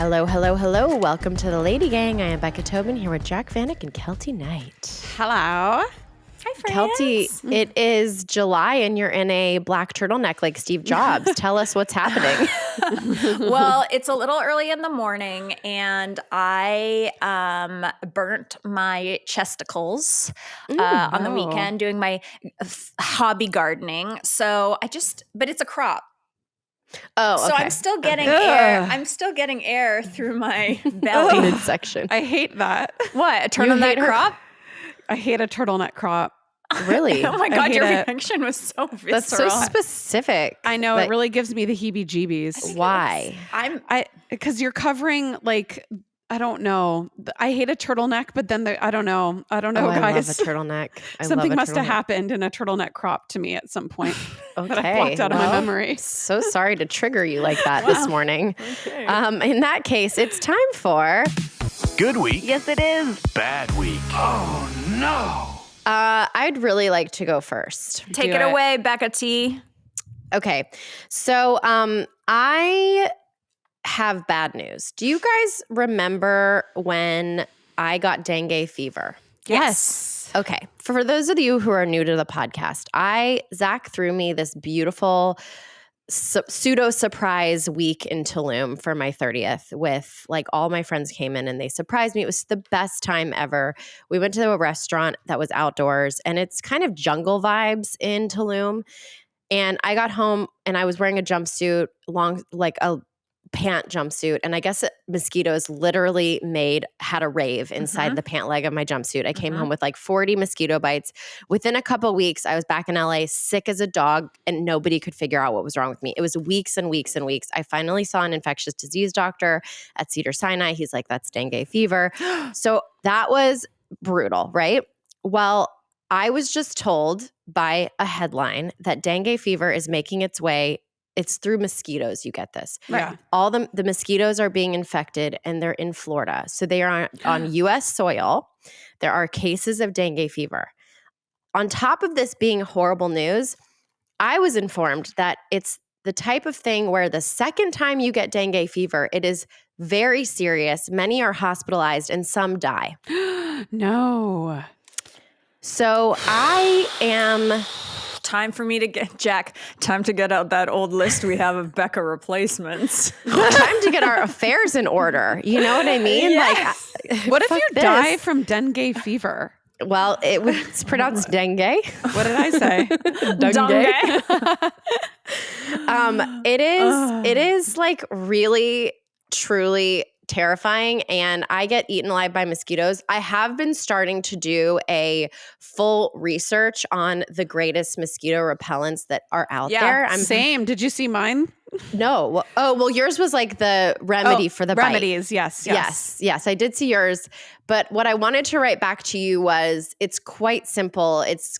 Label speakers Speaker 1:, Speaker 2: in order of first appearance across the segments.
Speaker 1: Hello, hello, hello. Welcome to the LadyGang. I am Beccatobin here with jacvanek and keltieknight.
Speaker 2: Hello.
Speaker 3: Hi, friends.
Speaker 1: Keltie, it is July and you're in a black turtleneck like Steve Jobs. Tell us what's happening.
Speaker 3: Well, it's a little early in the morning and I burnt my chesticles on the weekend doing my hobby gardening. So but it's a crop.
Speaker 1: Oh, okay.
Speaker 3: So I'm still getting air. I'm still getting air through my belly.
Speaker 1: Midsection.
Speaker 2: I hate that.
Speaker 3: What? A turtleneck crop?
Speaker 2: I hate a turtleneck crop.
Speaker 1: Really?
Speaker 3: Oh my God,
Speaker 2: hate
Speaker 3: your
Speaker 2: it.
Speaker 3: reaction was so visceral.
Speaker 1: That's so specific.
Speaker 2: I know, it really gives me the heebie-jeebies.
Speaker 1: Why?
Speaker 2: Because you're covering I don't know. I hate a turtleneck, but then I don't know. I don't know,
Speaker 1: I
Speaker 2: guys.
Speaker 1: love a turtleneck.
Speaker 2: Something must have happened in a turtleneck crop to me at some point that I blocked out of my memory.
Speaker 1: So sorry to trigger you like that this morning. Okay. In that case, it's time for
Speaker 4: Good week.
Speaker 3: Yes, it is.
Speaker 4: Bad week. Oh no.
Speaker 1: I'd really like to go first.
Speaker 3: Take it away, Becca T.
Speaker 1: Okay. So I have bad news. Do you guys remember when I got dengue fever?
Speaker 3: Yes.
Speaker 1: Okay. For those of you who are new to the podcast, Zach threw me this beautiful pseudo surprise week in Tulum for my 30th with all my friends came in and they surprised me. It was the best time ever. We went to a restaurant that was outdoors and it's kind of jungle vibes in Tulum. And I got home and I was wearing a jumpsuit, a pant jumpsuit. And I guess mosquitoes literally had a rave inside the pant leg of my jumpsuit. I came home with 40 mosquito bites. Within a couple of weeks, I was back in LA sick as a dog and nobody could figure out what was wrong with me. It was weeks and weeks and weeks. I finally saw an infectious disease doctor at Cedars-Sinai. He's like, that's dengue fever. So that was brutal, right? Well, I was just told by a headline that dengue fever is making its way. It's through mosquitoes you get this.
Speaker 2: Yeah.
Speaker 1: All the mosquitoes are being infected and they're in Florida. So they are on U.S. soil. There are cases of dengue fever. On top of this being horrible news, I was informed that it's the type of thing where the second time you get dengue fever, it is very serious. Many are hospitalized and some die.
Speaker 2: No.
Speaker 1: So I am...
Speaker 3: Time for me to time to get out that old list we have of Becca replacemants.
Speaker 1: Time to get our affairs in order. You know what I mean?
Speaker 3: Yes.
Speaker 2: What if you die from dengue fever?
Speaker 1: Well, it's pronounced dengue.
Speaker 2: What did I say?
Speaker 1: Dengue. It is really, truly terrifying, and I get eaten alive by mosquitoes. I have been starting to do a full research on the greatest mosquito repellents that are out there.
Speaker 2: Same. Did you see mine?
Speaker 1: No. Oh, well, yours was the remedy for the
Speaker 2: remedies.
Speaker 1: bite.
Speaker 2: Yes.
Speaker 1: I did see yours. But what I wanted to write back to you was it's quite simple. It's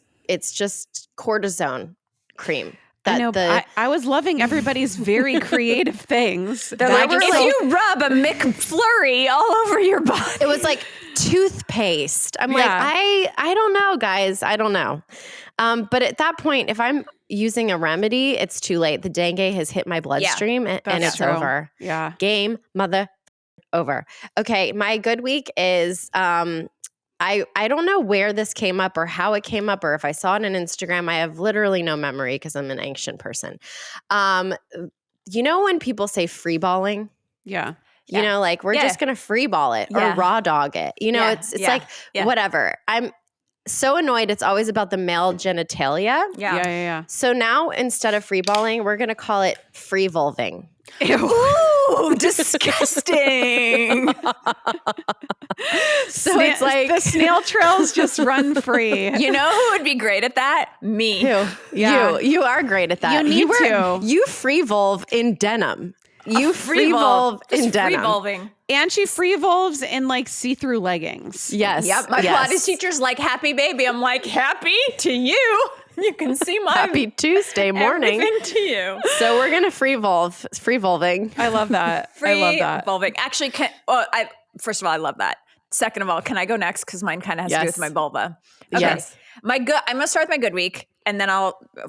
Speaker 1: just cortisone cream.
Speaker 2: I know. I was loving everybody's very creative things.
Speaker 3: If you rub a McFlurry all over your body.
Speaker 1: It was like toothpaste. I'm I don't know, guys. I don't know. But at that point, if I'm using a remedy, it's too late. The dengue has hit my bloodstream and it's over.
Speaker 2: Yeah.
Speaker 1: Game mother over. Okay. My good week is, I don't know where this came up or how it came up or if I saw it on Instagram. I have literally no memory because I'm an ancient person. You know when people say free balling?
Speaker 2: Yeah.
Speaker 1: You know, we're just going to free ball it or raw dog it. You know, it's whatever. I'm so annoyed. It's always about the male genitalia.
Speaker 2: Yeah.
Speaker 1: So now instead of free balling, we're going to call it free vulving.
Speaker 2: Ew.
Speaker 3: Ooh, disgusting.
Speaker 2: So it's the snail trails just run free.
Speaker 3: You know who would be great at that? Me.
Speaker 1: Yeah. You are great at that.
Speaker 2: You need to.
Speaker 1: You free vulve in denim. You free vulve in denim.
Speaker 3: Free-vulving.
Speaker 2: And she free vulves in see-through leggings.
Speaker 1: Yes.
Speaker 3: Yep. My Pilates teacher's like, happy baby. I'm like, happy to you. You can see my
Speaker 1: happy Tuesday morning.
Speaker 3: Everything to you.
Speaker 1: So we're gonna free vulving.
Speaker 2: I love that.
Speaker 3: Free vulving. Actually, first of all, I love that. Second of all, can I go next? Because mine kind of has to do with my vulva. Okay.
Speaker 1: Yes.
Speaker 3: I'm gonna start with my good week. and then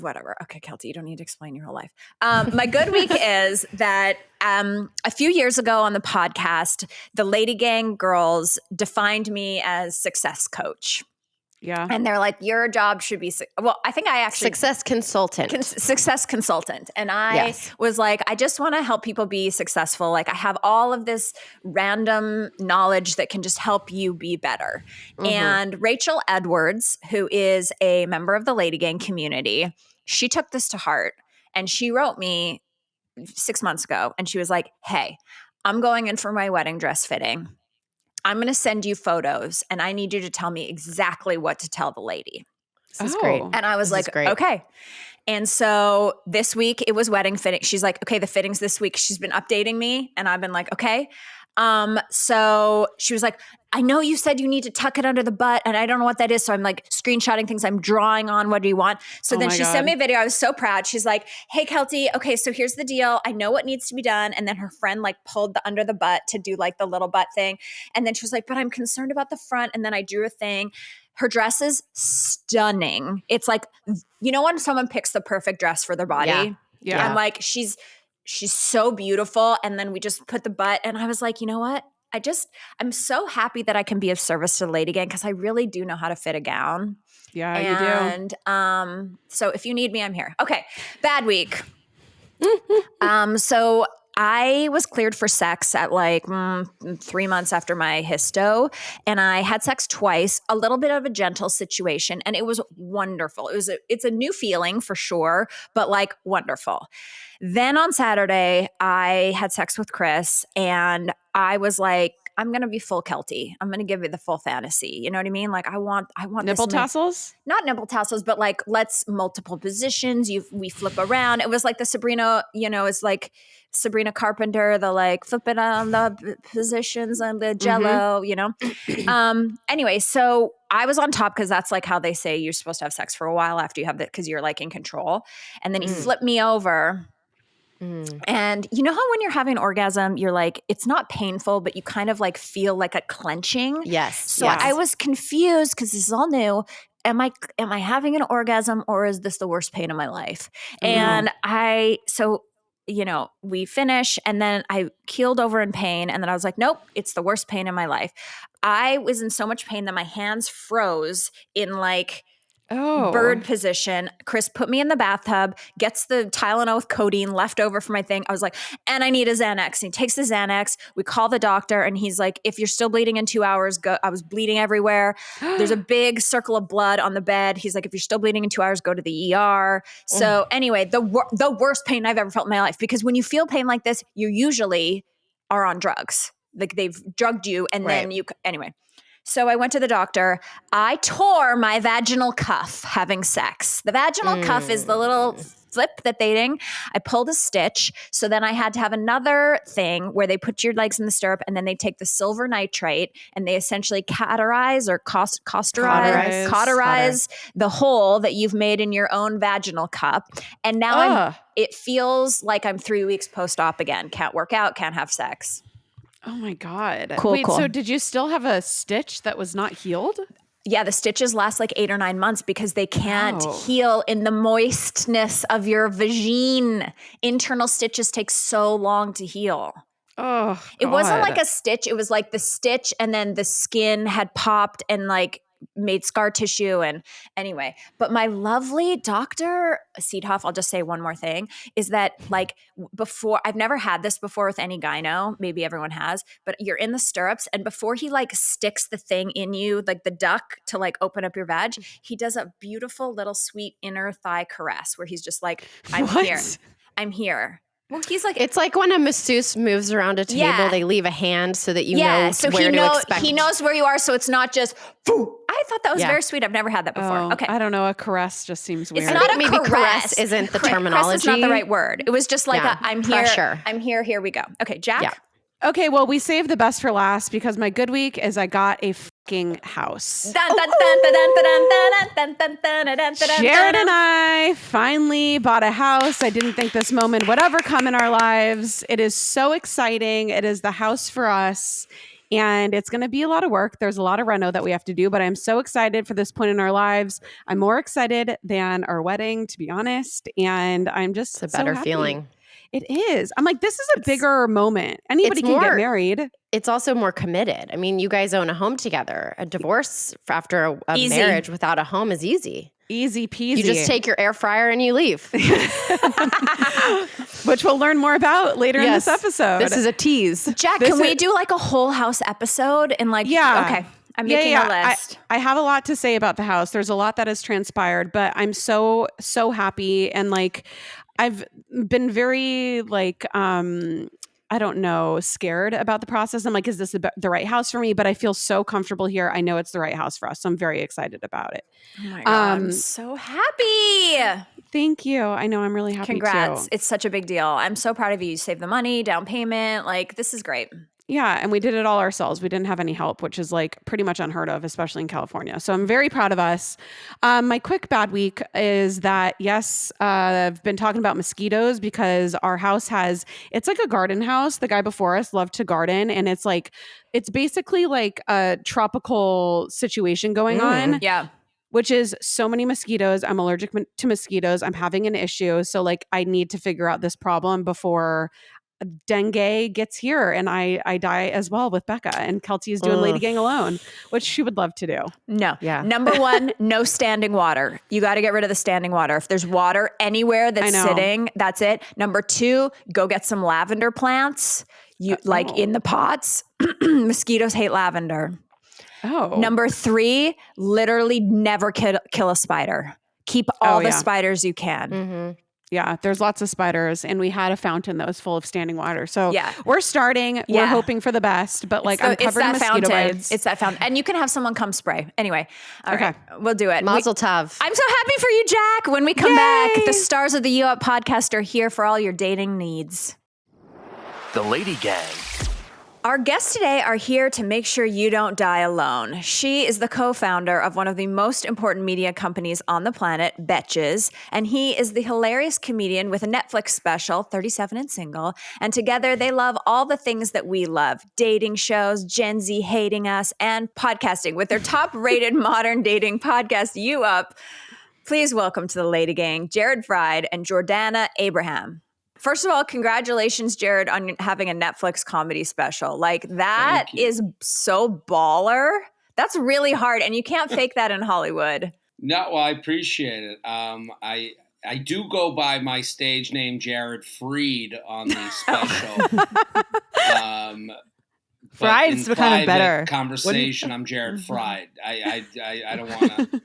Speaker 3: whatever. Okay, Keltie, you don't need to explain your whole life. My good week is that a few years ago on the podcast, the LadyGang girls defined me as success coach.
Speaker 2: Yeah.
Speaker 3: And they're like, your job should be, I think I actually.
Speaker 1: Success consultant.
Speaker 3: Success consultant. And I was like, I just want to help people be successful. Like I have all of this random knowledge that can just help you be better. And Rachel Edwards, who is a member of the LadyGang community, she took this to heart and she wrote me 6 months ago and she was like, hey, I'm going in for my wedding dress fitting. I'm going to send you photos and I need you to tell me exactly what to tell the lady.
Speaker 1: This is great.
Speaker 3: And I was like, okay. And so this week it was wedding fitting. She's like, okay, the fittings this week. She's been updating me and I've been like, okay. So she was like, I know you said you need to tuck it under the butt and I don't know what that is. So I'm like screenshotting things I'm drawing on. What do you want? So then she sent me a video. I was so proud. She's like, hey, Keltie, okay, so here's the deal. I know what needs to be done. And then her friend like pulled the under the butt to do like the little butt thing. And then she was like, but I'm concerned about the front. And then I drew a thing. Her dress is stunning. It's like, you know, when someone picks the perfect dress for their body?
Speaker 2: Yeah.
Speaker 3: I'm like, she's so beautiful. And then we just put the butt and I was like, you know what? I'm so happy that I can be of service to the LadyGang because I really do know how to fit a gown.
Speaker 2: Yeah, you do.
Speaker 3: And so if you need me, I'm here. Okay, bad week. So I was cleared for sex at like 3 months after my histo, and I had sex twice, a little bit of a gentle situation, and it was wonderful. It's a new feeling for sure, but like wonderful. Then on Saturday, I had sex with Chris, and I was like, I'm going to be full Keltie. I'm going to give you the full fantasy. You know what I mean? Like I want
Speaker 2: nipple tassels?
Speaker 3: Not nipple tassels, but like let's multiple positions. We flip around. It was like the Sabrina, you know, it's like Sabrina Carpenter, the like flipping on the positions and the jello, you know? Anyway, so I was on top because that's like how they say you're supposed to have sex for a while after you have that because you're like in control. And then he flipped me over. And you know how when you're having an orgasm, you're like, it's not painful, but you kind of like feel like a clenching.
Speaker 1: Yes.
Speaker 3: So I was confused because this is all new. Am I having an orgasm or is this the worst pain of my life? And you know, we finish and then I keeled over in pain. And then I was like, nope, it's the worst pain in my life. I was in so much pain that my hands froze in like bird position. Chris put me in the bathtub, gets the Tylenol with codeine left over for my thing. I was like, and I need a Xanax. And he takes the Xanax. We call the doctor and he's like, if you're still bleeding in 2 hours, go. I was bleeding everywhere. There's a big circle of blood on the bed. He's like, if you're still bleeding in 2 hours, go to the ER. So anyway, the worst pain I've ever felt in my life, because when you feel pain like this, you usually are on drugs. Like they've drugged you and then anyway. So I went to the doctor. I tore my vaginal cuff having sex. The vaginal cuff is the little flip that they ding. I pulled a stitch. So then I had to have another thing where they put your legs in the stirrup and then they take the silver nitrate and they essentially cauterize or cauterize the hole that you've made in your own vaginal cup. And now it feels like I'm 3 weeks post-op again. Can't work out, can't have sex.
Speaker 2: Oh my God.
Speaker 1: Cool.
Speaker 2: So did you still have a stitch that was not healed?
Speaker 3: Yeah, the stitches last like 8 or 9 months because they can't heal in the moistness of your vagine. Internal stitches take so long to heal.
Speaker 2: Oh, God.
Speaker 3: It wasn't like a stitch. It was like the stitch and then the skin had popped and like made scar tissue. And anyway, but my lovely Dr. Seedhoff, I'll just say one more thing, is that like before, I've never had this before with any gyno, maybe everyone has, but you're in the stirrups and before he like sticks the thing in you, like the duck to like open up your vag, he does a beautiful little sweet inner thigh caress where he's just like, I'm here. Well, he's like,
Speaker 1: it's like when a masseuse moves around a table, they leave a hand so that you know
Speaker 3: so
Speaker 1: where to expect.
Speaker 3: He knows where you are, so it's not just. I thought that was very sweet. I've never had that before. Okay,
Speaker 2: I don't know. A caress just seems weird.
Speaker 3: It's not a
Speaker 1: maybe
Speaker 3: caress.
Speaker 1: Isn't the terminology?
Speaker 3: Caress is not the right word. It was just like I'm here.
Speaker 1: Pressure.
Speaker 3: I'm here. Here we go. Okay, Jack.
Speaker 1: Yeah.
Speaker 2: Okay, well, we saved the best for last because my good week is I got a fucking house. Jared and I finally bought a house. I didn't think this moment would ever come in our lives. It is so exciting. It is the house for us. and it's going to be a lot of work. There's a lot of reno that we have to do, but I'm so excited for this point in our lives. I'm more excited than our wedding, to be honest. And I'm just
Speaker 1: It's a better
Speaker 2: so happy.
Speaker 1: feeling.
Speaker 2: It is. I'm like, this is a bigger moment. Anybody can get married.
Speaker 1: It's also more committed. I mean, you guys own a home together. A divorce after a marriage without a home is easy.
Speaker 2: Easy peasy.
Speaker 1: You just take your air fryer and you leave.
Speaker 2: Which we'll learn more about later in this episode.
Speaker 1: This is a tease.
Speaker 3: Jack, can we do like a whole house episode? And like, okay, I'm making a list.
Speaker 2: I have a lot to say about the house. There's a lot that has transpired, but I'm so happy. And like, I've been very like, I don't know, scared about the process. I'm like, is this the right house for me? But I feel so comfortable here. I know it's the right house for us. So I'm very excited about it.
Speaker 3: Oh my God, I'm so happy.
Speaker 2: Thank you. I know, I'm really happy
Speaker 3: Congrats.
Speaker 2: too.
Speaker 3: It's such a big deal. I'm so proud of you. You saved the money, down payment. Like, this is great.
Speaker 2: Yeah. And we did it all ourselves. We didn't have any help, which is like pretty much unheard of, especially in California. So I'm very proud of us. My quick bad week is that, yes, I've been talking about mosquitoes because our house it's like a garden house. The guy before us loved to garden, and it's basically like a tropical situation going on.
Speaker 3: Yeah.
Speaker 2: Which is so many mosquitoes. I'm allergic to mosquitoes. I'm having an issue. So like, I need to figure out this problem before dengue gets here and I die as well with Becca, and Keltie is doing LadyGang alone, which she would love to do.
Speaker 3: No.
Speaker 1: Yeah.
Speaker 3: Number one, no standing water. You got to get rid of the standing water. If there's water anywhere that's sitting, that's it. Number two, go get some lavender plants. In the pots. Mosquitoes hate lavender.
Speaker 2: Oh.
Speaker 3: Number three, literally never kill a spider. Keep all the spiders you can.
Speaker 1: Mm-hmm.
Speaker 2: Yeah, there's lots of spiders, and we had a fountain that was full of standing water. So
Speaker 3: yeah,
Speaker 2: we're starting. We're hoping for the best, but like I'm covered in mosquito bites.
Speaker 3: It's that fountain, and you can have someone come spray. Anyway, okay, we'll do it.
Speaker 1: Mazel tov.
Speaker 3: I'm so happy for you, Jack. When we come back, the stars of the U Up podcast are here for all your dating needs.
Speaker 4: The Lady Gang.
Speaker 3: Our guests today are here to make sure you don't die alone. She is the co-founder of one of the most important media companies on the planet, Betches, and he is the hilarious comedian with a Netflix special, 37 and Single, and together they love all the things that we love, dating shows, Gen Z hating us, and podcasting with their top-rated modern dating podcast, You Up. Please welcome to the Lady Gang, Jared Fried and Jordana Abraham. First of all, congratulations, Jared, on having a Netflix comedy special. Like, that is so baller. That's really hard, and you can't fake that in Hollywood.
Speaker 5: No, well, I appreciate it. I do go by my stage name, Jared Fried, on the special.
Speaker 6: Fried's kind of better.
Speaker 5: Conversation, I'm Jared Fried. I don't want to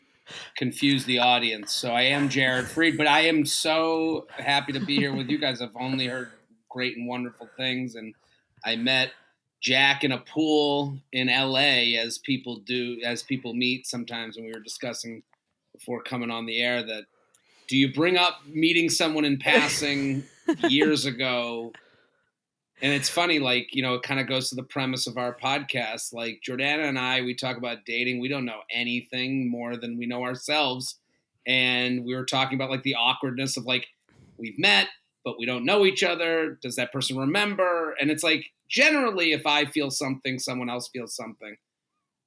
Speaker 5: confuse the audience. So I am Jared Fried, but I am so happy to be here with you guys. I've only heard great and wonderful things, and I met Jack in a pool in LA as people meet sometimes. And we were discussing before coming on the air that, do you bring up meeting someone in passing years ago? And it's funny, like, it kind of goes to the premise of our podcast. Like, Jordana and I, we talk about dating. We don't know anything more than we know ourselves. And we were talking about, like, the awkwardness of, like, we've met, but we don't know each other. Does that person remember? And it's like, generally, if I feel something, someone else feels something.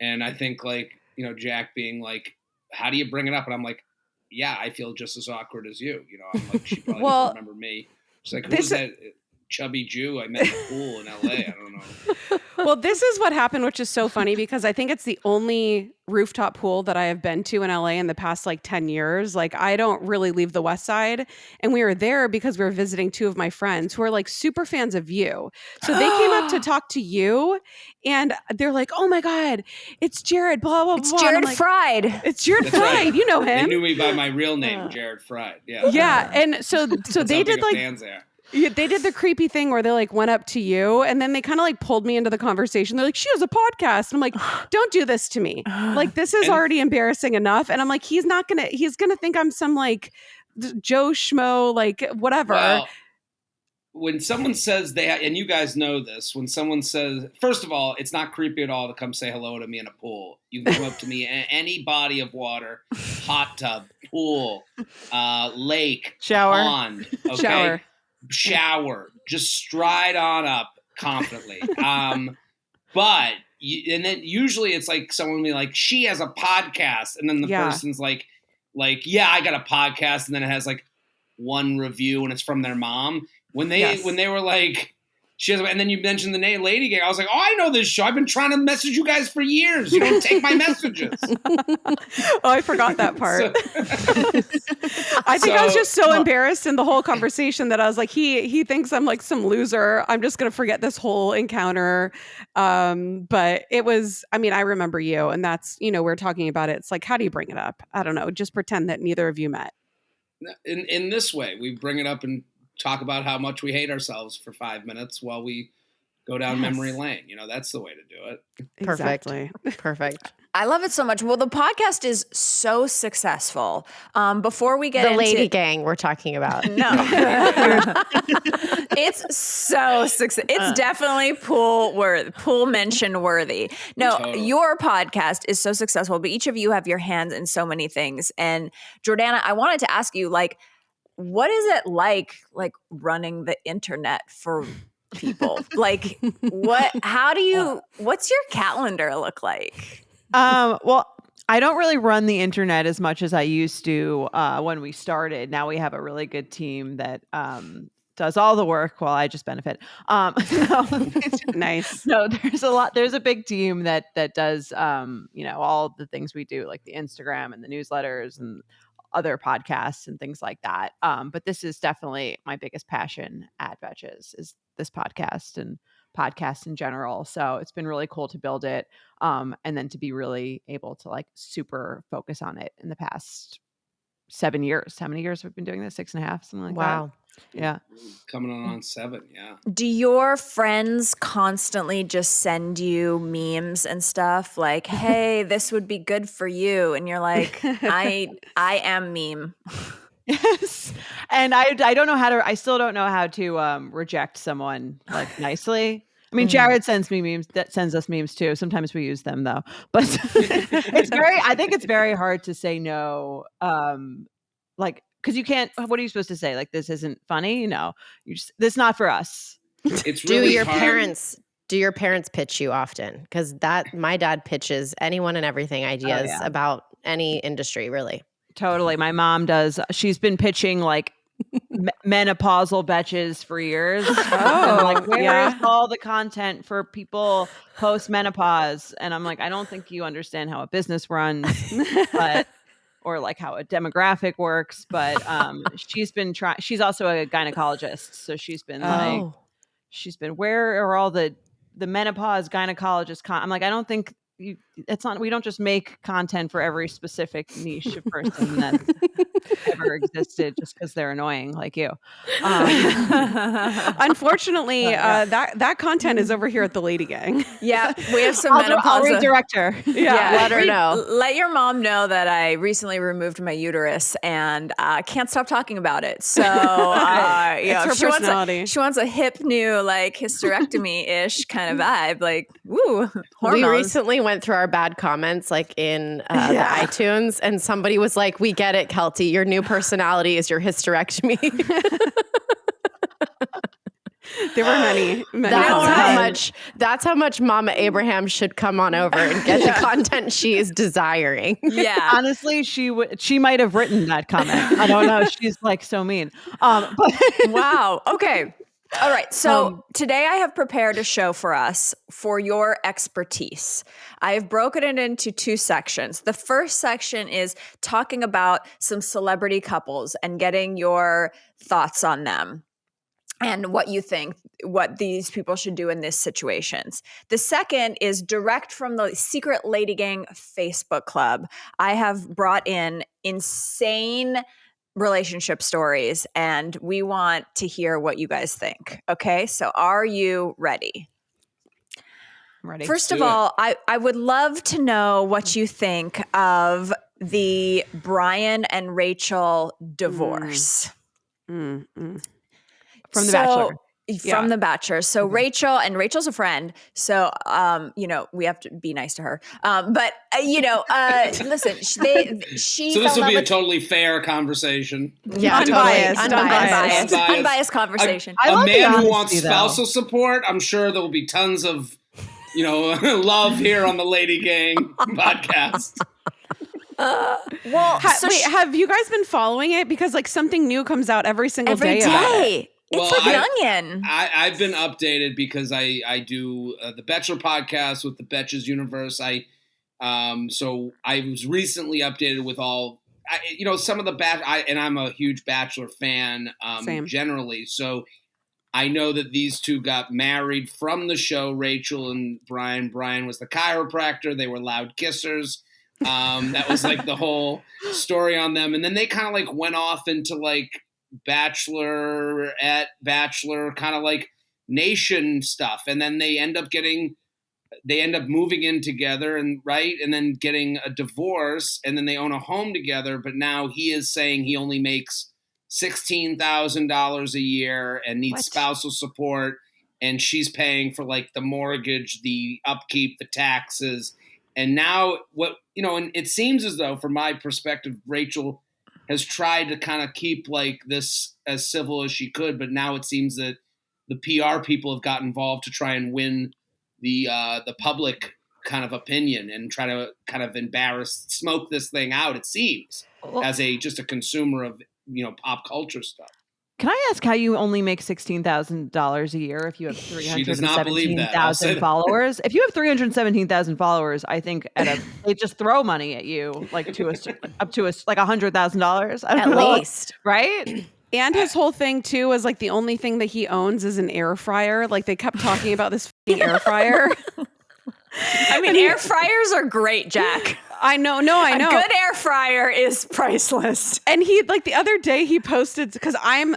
Speaker 5: And I think, like, Jack being like, how do you bring it up? And I'm like, yeah, I feel just as awkward as you. I'm like, she probably doesn't remember me. She's like, who's that chubby Jew I met in the pool in LA? I don't know.
Speaker 2: Well, this is what happened, which is so funny because I think it's the only rooftop pool that I have been to in LA in the past like 10 years. Like, I don't really leave the West Side. And we were there because we were visiting two of my friends who are like super fans of you. So they came up to talk to you and they're like, oh my God, it's Jared, blah, blah, blah.
Speaker 3: It's Jared
Speaker 2: like,
Speaker 3: Fried.
Speaker 2: It's Jared Fried. Right. You know him.
Speaker 5: They knew me by my real name, Jared Fried. Yeah.
Speaker 2: Yeah. And so they did like,
Speaker 5: fans there.
Speaker 2: They did the creepy thing where they like went up to you and then they kind of like pulled me into the conversation. They're like, she has a podcast. And I'm like, don't do this to me. Like, this is already embarrassing enough. And I'm like, he's going to think I'm some like Joe Schmo, like whatever.
Speaker 5: Well, when someone says and you guys know this, when someone says, first of all, it's not creepy at all to come say hello to me in a pool. You can come up to me in any body of water, hot tub, pool, lake,
Speaker 6: shower,
Speaker 5: pond, okay? Shower, just stride on up confidently. But and then usually it's like someone will be like, she has a podcast, and then the person's like, yeah, I got a podcast, and then it has like one review, and it's from their mom. When they were like, she has, and then you mentioned the name LadyGang, I was like, oh, I know this show. I've been trying to message you guys for years. You don't take my messages.
Speaker 2: Oh, I forgot that part. I think I was just so embarrassed in the whole conversation that I was like, he thinks I'm like some loser. I'm just going to forget this whole encounter. But it was, I mean, I remember you, and that's, we're talking about it. It's like, how do you bring it up? I don't know. Just pretend that neither of you met.
Speaker 5: In this way, we bring it up and talk about how much we hate ourselves for 5 minutes while we go down memory lane. That's the way to do it.
Speaker 2: Exactly.
Speaker 1: Perfect.
Speaker 3: I love it so much. Well, the podcast is so successful. Before we get
Speaker 1: the
Speaker 3: into
Speaker 1: LadyGang we're talking about.
Speaker 3: No. It's so successful. It's definitely pool mention worthy. No,
Speaker 5: Totally.
Speaker 3: Your podcast is so successful, but each of you have your hands in so many things. And Jordana, I wanted to ask you, like, what is it like running the internet for people? Like, what's your calendar look like?
Speaker 6: Well, I don't really run the internet as much as I used to when we started. Now we have a really good team that does all the work while I just benefit.
Speaker 2: Nice.
Speaker 6: No, there's a big team that does all the things we do, like the Instagram and the newsletters and other podcasts and things like that. But this is definitely my biggest passion at Betches, is this podcast and podcasts in general. So it's been really cool to build it. And then to be really able to like super focus on it in the past 7 years. How many years have we been doing this? 6.5, something like that.
Speaker 1: Wow.
Speaker 6: Yeah.
Speaker 5: Coming on 7. Yeah.
Speaker 3: Do your friends constantly just send you memes and stuff like, hey, this would be good for you? And you're like, I am meme.
Speaker 6: Yes. And I still don't know how to reject someone like nicely. I mean, Jared sends us memes too. Sometimes we use them though, but I think it's very hard to say no. Because you can't, what are you supposed to say? Like, this isn't funny? No, this is not for us.
Speaker 5: It's really
Speaker 1: Do your parents pitch you often? Because my dad pitches anyone and everything ideas about any industry, really.
Speaker 6: Totally. My mom does. She's been pitching like menopausal Betches for years.
Speaker 2: Oh,
Speaker 6: like, where is all the content for people post menopause? And I'm like, I don't think you understand how a business runs, or like how a demographic works. But she's been trying. She's also a gynecologist, so she's been where are all the menopause gynecologists? I'm like, I don't think. We don't just make content for every specific niche of person that ever existed just because they're annoying like you.
Speaker 2: Unfortunately, that content is over here at the LadyGang.
Speaker 3: Yeah, we have some
Speaker 6: I'll redirect her.
Speaker 1: Let her know.
Speaker 3: Let your mom know that I recently removed my uterus and can't stop talking about it. So
Speaker 2: it's her personality.
Speaker 3: She wants a hip new like hysterectomy-ish kind of vibe. Like, woo, hormones.
Speaker 1: We recently went through our bad comments like in the iTunes, and somebody was like, we get it, Keltie. Your new personality is your hysterectomy.
Speaker 2: There were many
Speaker 1: that's how much Mama Abraham should come on over and get the content she is desiring.
Speaker 3: Yeah.
Speaker 6: Honestly, she might have written that comment. I don't know. She's like so mean. But
Speaker 3: wow. Okay. All right. So today I have prepared a show for us for your expertise. I have broken it into 2 sections. The first section is talking about some celebrity couples and getting your thoughts on them and what you think, what these people should do in these situations. The second is direct from the secret LadyGang Facebook club. I have brought in insane relationship stories, and we want to hear what you guys think. Okay, so are you ready?
Speaker 6: I'm ready.
Speaker 3: First of all, I would love to know what you think of the Bryan and Rachel divorce.
Speaker 6: From The Bachelor.
Speaker 3: From The Bachelor. So Rachel's a friend. So, we have to be nice to her. Listen, she
Speaker 5: So this will be a totally fair conversation.
Speaker 1: Yeah,
Speaker 3: unbiased conversation.
Speaker 5: A man who wants spousal support, I'm sure there will be tons of love here on the LadyGang podcast.
Speaker 2: Have you guys been following it? Because like something new comes out every single day.
Speaker 3: It's like an onion.
Speaker 5: I've been updated because I do the Bachelor podcast with the Betches universe. So I was recently updated with all, some of the and I'm a huge Bachelor fan generally. So I know that these two got married from the show, Rachel and Bryan. Bryan was the chiropractor. They were loud kissers. That was like the whole story on them. And then they kind of like went off into like Bachelor kind of like nation stuff. And then they end up moving in together and then getting a divorce, and then they own a home together. But now he is saying he only makes $16,000 a year and needs spousal support. And she's paying for like the mortgage, the upkeep, the taxes. And now and it seems as though, from my perspective, Rachel has tried to kind of keep like this as civil as she could. But now it seems that the PR people have got involved to try and win the public kind of opinion and try to kind of smoke this thing out, it seems, as just a consumer of, pop culture stuff.
Speaker 6: Can I ask how you only make $16,000 a year if you have 317,000 followers? If you have 317,000 followers, I think they just throw money at you like up to like $100,000
Speaker 1: at least,
Speaker 6: right?
Speaker 2: And his whole thing too was like the only thing that he owns is an air fryer. Like they kept talking about this air fryer.
Speaker 3: I mean, air fryers are great, Jack.
Speaker 2: I know. I know.
Speaker 3: A good air fryer is priceless.
Speaker 2: And he, like the other day he posted, because I'm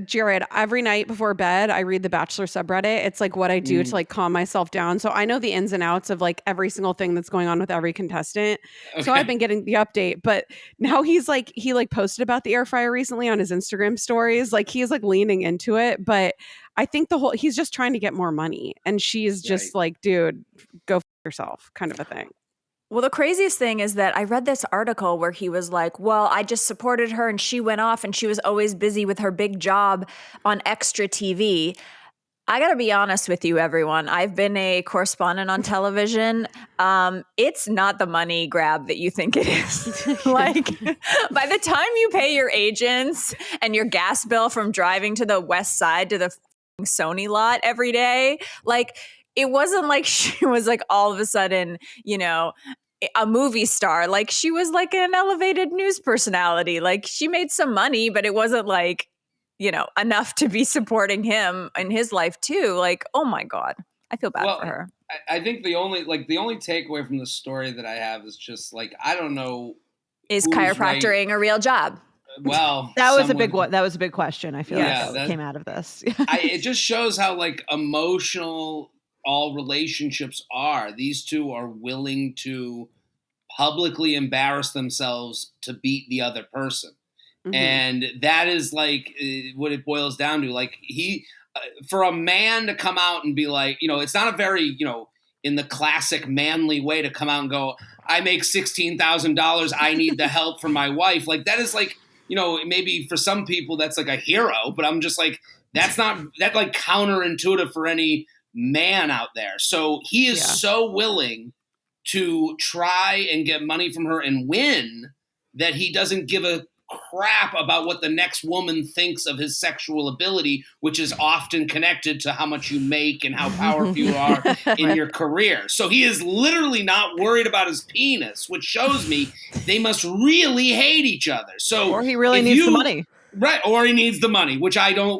Speaker 2: Jared, every night before bed, I read the Bachelor subreddit. It's like what I do to like calm myself down. So I know the ins and outs of like every single thing that's going on with every contestant. Okay. So I've been getting the update, but now he posted about the air fryer recently on his Instagram stories. Like he's like leaning into it, but I think he's just trying to get more money. And she's just like, dude, go f yourself kind of a thing.
Speaker 3: Well, the craziest thing is that I read this article where he was like, well, I just supported her and she went off and she was always busy with her big job on extra TV. I got to be honest with you, everyone. I've been a correspondent on television. It's not the money grab that you think it is. Like, by the time you pay your agents and your gas bill from driving to the west side to the Sony lot every day, like, it wasn't like she was like all of a sudden, a movie star. Like she was like an elevated news personality. Like she made some money, but it wasn't like, enough to be supporting him in his life too. Like, oh my God, I feel bad for her.
Speaker 5: I think the only takeaway from the story that I have is just like, I don't know.
Speaker 3: Is chiropractoring a real job?
Speaker 5: Well,
Speaker 6: that was a big one. That was a big question. I feel like that came out of this.
Speaker 5: It just shows how like emotional all relationships are. These two are willing to publicly embarrass themselves to beat the other person. Mm-hmm. And that is like what it boils down to. Like for a man to come out and be like, it's not a very, in the classic manly way to come out and go, I make $16,000. I need the help from my wife. Like that is like, maybe for some people that's like a hero, but I'm just like, that's like counterintuitive for any man out there. So he is so willing to try and get money from her and win that he doesn't give a crap about what the next woman thinks of his sexual ability, which is often connected to how much you make and how powerful you are in your career. So he is literally not worried about his penis, which shows me they must really hate each other. So
Speaker 6: or he really needs the money.
Speaker 5: Right. Or he needs the money, which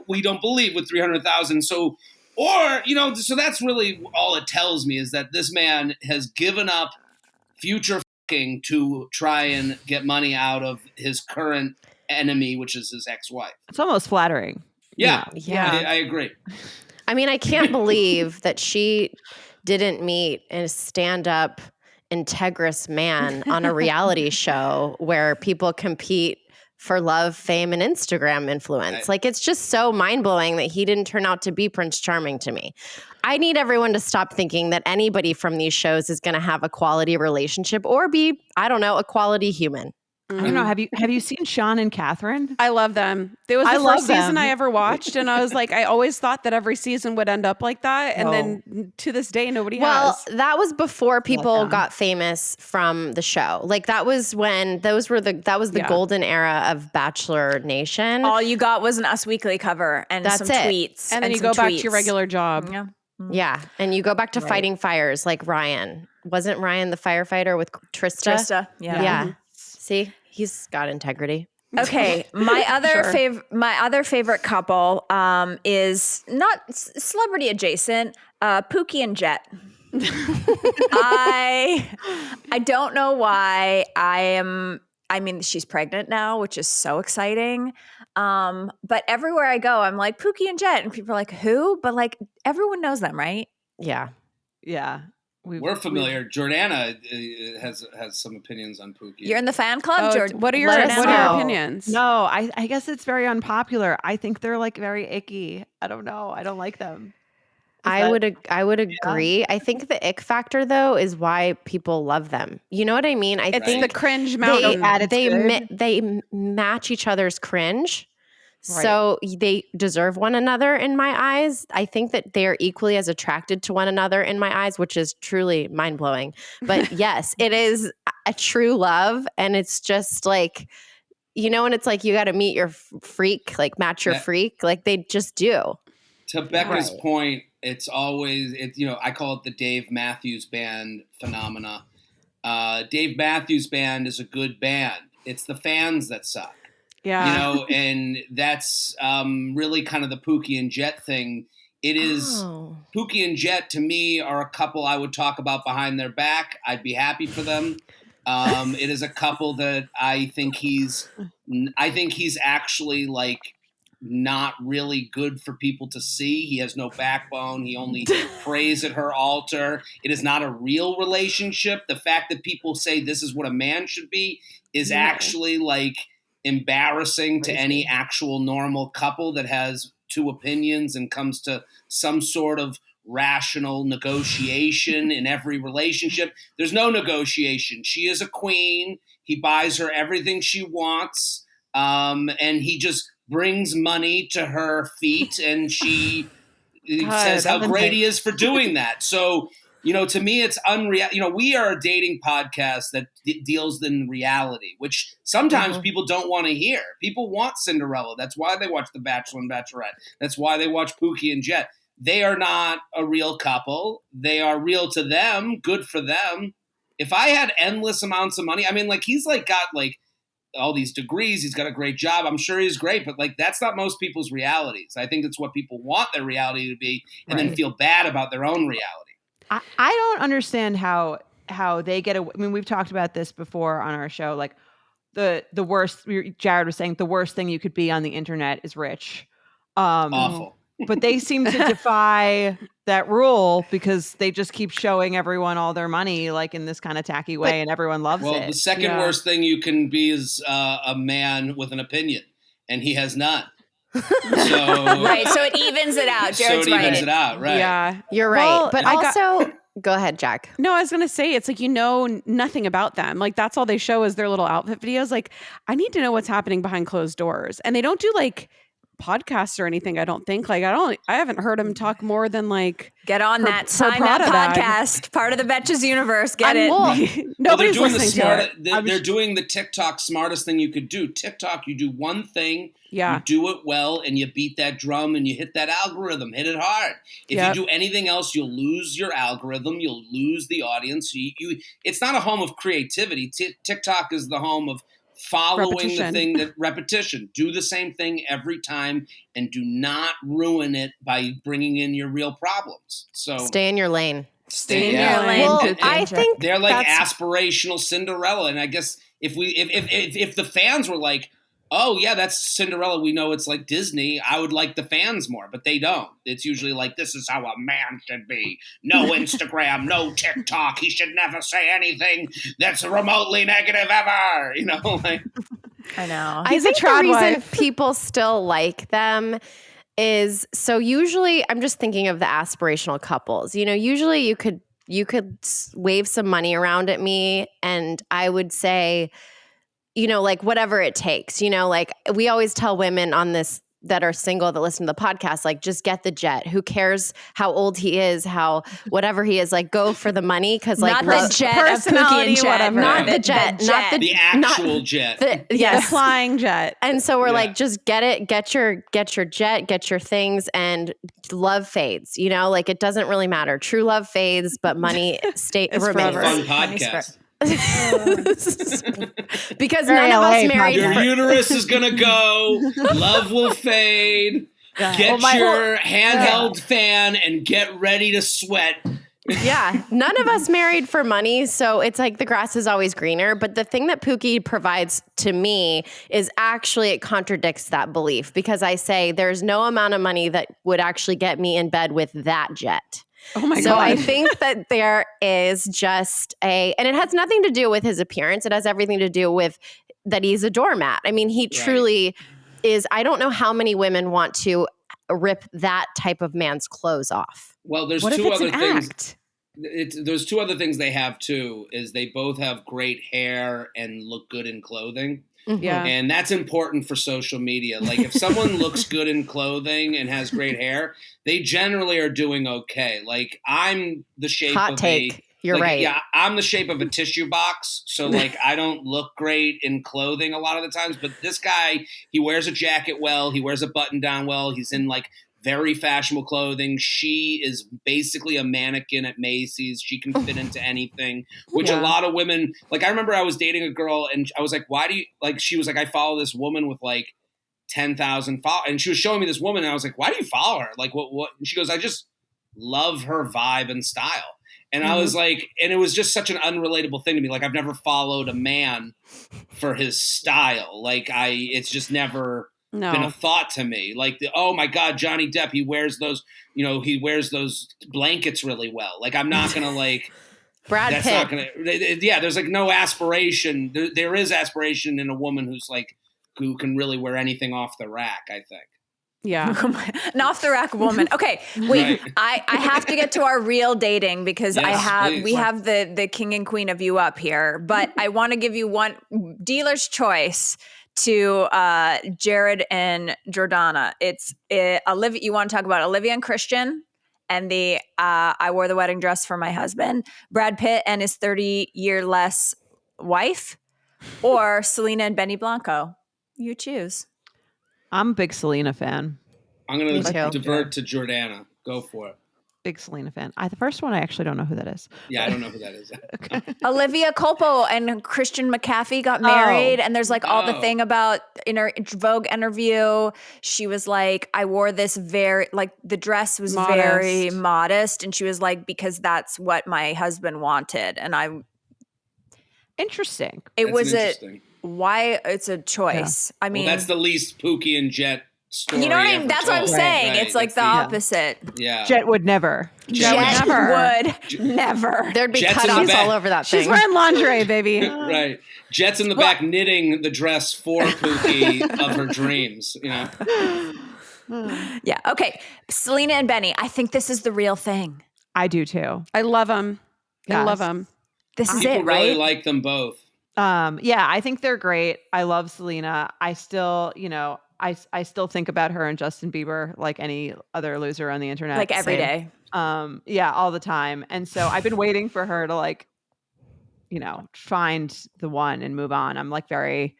Speaker 5: we don't believe with 300,000. So so that's really all it tells me, is that this man has given up future fucking to try and get money out of his current enemy, which is his ex-wife.
Speaker 6: It's almost flattering.
Speaker 5: Yeah. I agree.
Speaker 1: I mean, I can't believe that she didn't meet a stand-up integrous man on a reality show where people compete for love, fame, and Instagram influence. Like, it's just so mind-blowing that he didn't turn out to be Prince Charming to me. I need everyone to stop thinking that anybody from these shows is going to have a quality relationship or be, I don't know, a quality human.
Speaker 6: I don't know. Have you seen Sean and Catherine?
Speaker 2: I love them. It was
Speaker 6: I
Speaker 2: the
Speaker 6: love
Speaker 2: first season
Speaker 6: them.
Speaker 2: I ever watched, and I was like, I always thought that every season would end up like that, and then to this day, nobody
Speaker 1: Well,
Speaker 2: has.
Speaker 1: that was before people
Speaker 6: down.
Speaker 1: got famous from the show. Like that was when that was the golden era of Bachelor Nation.
Speaker 3: All you got was an Us Weekly cover and
Speaker 1: That's
Speaker 3: some
Speaker 1: it.
Speaker 3: tweets.
Speaker 2: And then you
Speaker 3: some
Speaker 2: go back to
Speaker 3: tweets.
Speaker 2: your regular job.
Speaker 3: Yeah.
Speaker 1: Yeah, and you go back to fighting fires like Ryan. Wasn't Ryan the firefighter with Trista?
Speaker 3: Trista. Yeah.
Speaker 1: Yeah. See, he's got integrity.
Speaker 3: Okay, my other
Speaker 2: Sure.
Speaker 3: favorite couple is not celebrity adjacent. Pookie and Jet. I don't know why I mean, she's pregnant now, which is so exciting. But everywhere I go, I'm like Pookie and Jet, and people are like, "Who?" But like everyone knows them, right?
Speaker 1: Yeah.
Speaker 6: Yeah.
Speaker 5: We're familiar. Jordana has some opinions on Pookie.
Speaker 3: You're in the fan club, Jordan.
Speaker 2: What are your
Speaker 1: Let us know.
Speaker 2: opinions?
Speaker 6: No, I guess it's very unpopular. I think they're like very icky. I don't know. I don't like them.
Speaker 1: I would agree. I think the ick factor though is why people love them. You know what I mean? I
Speaker 2: It's
Speaker 1: think
Speaker 2: the cringe mountain.
Speaker 1: they match each other's cringe. So they deserve one another in my eyes. I think that they are equally as attracted to one another in my eyes, which is truly mind-blowing. But yes, it is a true love, and it's just like, you know, and it's like you got to meet your freak, like match your freak, like they just do.
Speaker 5: To Becca's point, it's always I call it the Dave Matthews Band phenomena. Dave Matthews Band is a good band. It's the fans that suck.
Speaker 2: Yeah.
Speaker 5: And that's really kind of the Pookie and Jet thing. It is Pookie and Jet to me are a couple I would talk about behind their back. I'd be happy for them. It is a couple that I think he's actually like not really good for people to see. He has no backbone. He only prays at her altar. It is not a real relationship. The fact that people say this is what a man should be is actually like embarrassing to any actual normal couple that has two opinions and comes to some sort of rational negotiation in every relationship. There's no negotiation. She is a queen. He buys her everything she wants. And he just brings money to her feet, and she says how great he is for doing that. So, to me, it's unreal. We are a dating podcast that deals in reality, which sometimes people don't want to hear. People want Cinderella. That's why they watch The Bachelor and Bachelorette. That's why they watch Pookie and Jet. They are not a real couple. They are real to them. Good for them. If I had endless amounts of money, I mean, like he's like got like all these degrees. He's got a great job. I'm sure he's great, but like that's not most people's realities. I think it's what people want their reality to be, and then feel bad about their own reality.
Speaker 6: I don't understand how they get away. I mean, we've talked about this before on our show. Like the worst, Jared was saying, the worst thing you could be on the internet is rich.
Speaker 5: Awful.
Speaker 6: But they seem to defy that rule because they just keep showing everyone all their money like in this kind of tacky way, and everyone loves it.
Speaker 5: Well, the second worst thing you can be is a man with an opinion, and he has none. So
Speaker 3: it evens it out. Jared's
Speaker 5: so it evens it out, right?
Speaker 2: Yeah,
Speaker 1: you're right.
Speaker 2: Well,
Speaker 1: but also, go ahead, Jack.
Speaker 2: No, I was going to say, it's like, nothing about them. Like that's all they show is their little outfit videos. Like I need to know what's happening behind closed doors. And they don't do like podcasts or anything. I don't think I haven't heard him talk more than like
Speaker 3: get on that sign that podcast, part of the Betches universe. Get it.
Speaker 2: Nobody's listening to it.
Speaker 5: They're doing the TikTok smartest thing you could do. TikTok, you do one thing, you do it well, and you beat that drum and you hit that algorithm, hit it hard. If you do anything else, you'll lose your algorithm, you'll lose the audience. It's not a home of creativity. TikTok is the home of following the thing, that repetition. Do the same thing every time and do not ruin it by bringing in your real problems. So
Speaker 1: stay in your lane.
Speaker 3: Stay in your lane.
Speaker 1: Well, I think
Speaker 5: they're like aspirational Cinderella. And I guess if the fans were like, oh yeah, that's Cinderella, we know it's like Disney, I would like the fans more, but they don't. It's usually like, this is how a man should be. No Instagram, no TikTok. He should never say anything that's remotely negative ever. Like
Speaker 3: I know.
Speaker 1: I think the reason people still like them is, so usually I'm just thinking of the aspirational couples. Usually you could wave some money around at me and I would say, like whatever it takes, like we always tell women on this that are single that listen to the podcast, like just get the jet. Who cares how old he is, how whatever he is, like go for the money. Cause like
Speaker 3: not the jet of Pookie and Jet,
Speaker 2: whatever.
Speaker 1: Not the jet, not
Speaker 5: the actual jet.
Speaker 1: Yes.
Speaker 2: The flying jet.
Speaker 1: And so we're like, just get it, get your jet, get your things, and love fades. Like it doesn't really matter. True love fades, but money remains.
Speaker 5: Fun podcast.
Speaker 1: Because none of us married.
Speaker 5: Your uterus is gonna go. Love will fade. Get your handheld fan and get ready to sweat.
Speaker 1: Yeah, none of us married for money, so it's like the grass is always greener. But the thing that Pookie provides to me is actually it contradicts that belief, because I say there's no amount of money that would actually get me in bed with that jet.
Speaker 2: Oh my God.
Speaker 1: So I think that there is just and it has nothing to do with his appearance. It has everything to do with that he's a doormat. I mean, he truly is. I don't know how many women want to rip that type of man's clothes off.
Speaker 5: Well, there's
Speaker 2: what
Speaker 5: two
Speaker 2: if it's
Speaker 5: other
Speaker 2: an
Speaker 5: things.
Speaker 2: Act?
Speaker 5: There's two other things they have too, is they both have great hair and look good in clothing.
Speaker 2: Yeah.
Speaker 5: And that's important for social media. Like if someone looks good in clothing and has great hair, they generally are doing okay. Like I'm the shape
Speaker 1: Hot
Speaker 5: of
Speaker 1: take. You're right.
Speaker 5: Yeah, I'm the shape of a tissue box. So like I don't look great in clothing a lot of the times, but this guy, he wears a jacket well, he wears a button down well, he's in like very fashionable clothing. She is basically a mannequin at Macy's. She can fit into anything, which a lot of women, like I remember I was dating a girl and I was like, why do you, like, she was like, I follow this woman with like 10,000 followers. And she was showing me this woman and I was like, why do you follow her? Like what? And she goes, I just love her vibe and style. And I was like, and it was just such an unrelatable thing to me. Like I've never followed a man for his style. Like it's just never been a thought to me. Like oh my God, Johnny Depp, he wears those, he wears those blankets really well. Like I'm not going to like
Speaker 1: Brad
Speaker 5: that's
Speaker 1: Pitt.
Speaker 5: not going to, there's like no aspiration. There is aspiration in a woman who's like, who can really wear anything off the rack, I think.
Speaker 2: Yeah.
Speaker 3: An off the rack woman. Okay, wait.
Speaker 5: Right.
Speaker 3: I have to get to our real dating because
Speaker 5: Yes,
Speaker 3: we have the king and queen of you up here, but I want to give you one dealer's choice to Jared and Jordana. It's Olivia. You want to talk about Olivia and Christian and the I wore the wedding dress for my husband, Brad Pitt and his 30-year less wife, or Selena and Benny Blanco. You choose.
Speaker 6: I'm a big Selena fan.
Speaker 5: I'm going to divert to Jordana. Go for it.
Speaker 6: Big Selena fan. The first one, I actually don't know who that is.
Speaker 5: Yeah, I don't know who that is.
Speaker 6: Okay.
Speaker 3: Olivia Culpo and Christian McCaffey got married, and there's like all the thing about in her Vogue interview. She was like, I wore this very, like the dress was very modest, and she was like, because that's what my husband wanted, and
Speaker 6: Interesting.
Speaker 3: why it's a choice. Yeah. I mean,
Speaker 5: that's the least Pookie and Jet story.
Speaker 3: You know what I mean? That's what I'm saying.
Speaker 5: Right.
Speaker 3: It's like the opposite.
Speaker 5: Yeah.
Speaker 6: Jet would never.
Speaker 3: Jet would never.
Speaker 1: There'd be
Speaker 5: Jet's
Speaker 1: cutoffs all over that thing.
Speaker 2: She's wearing lingerie, baby.
Speaker 5: Right. Jet's in the back knitting the dress for Pookie of her dreams.
Speaker 3: Yeah. Okay. Selena and Benny. I think this is the real thing.
Speaker 6: I do too.
Speaker 2: I love them.
Speaker 6: Yes.
Speaker 2: I love them.
Speaker 3: This is
Speaker 5: People
Speaker 3: it, right?
Speaker 5: really like them both.
Speaker 6: Yeah, I think they're great. I love Selena. I still, I still think about her and Justin Bieber like any other loser on the internet.
Speaker 3: Like every day.
Speaker 6: Yeah, all the time. And so I've been waiting for her to like, find the one and move on. I'm like very,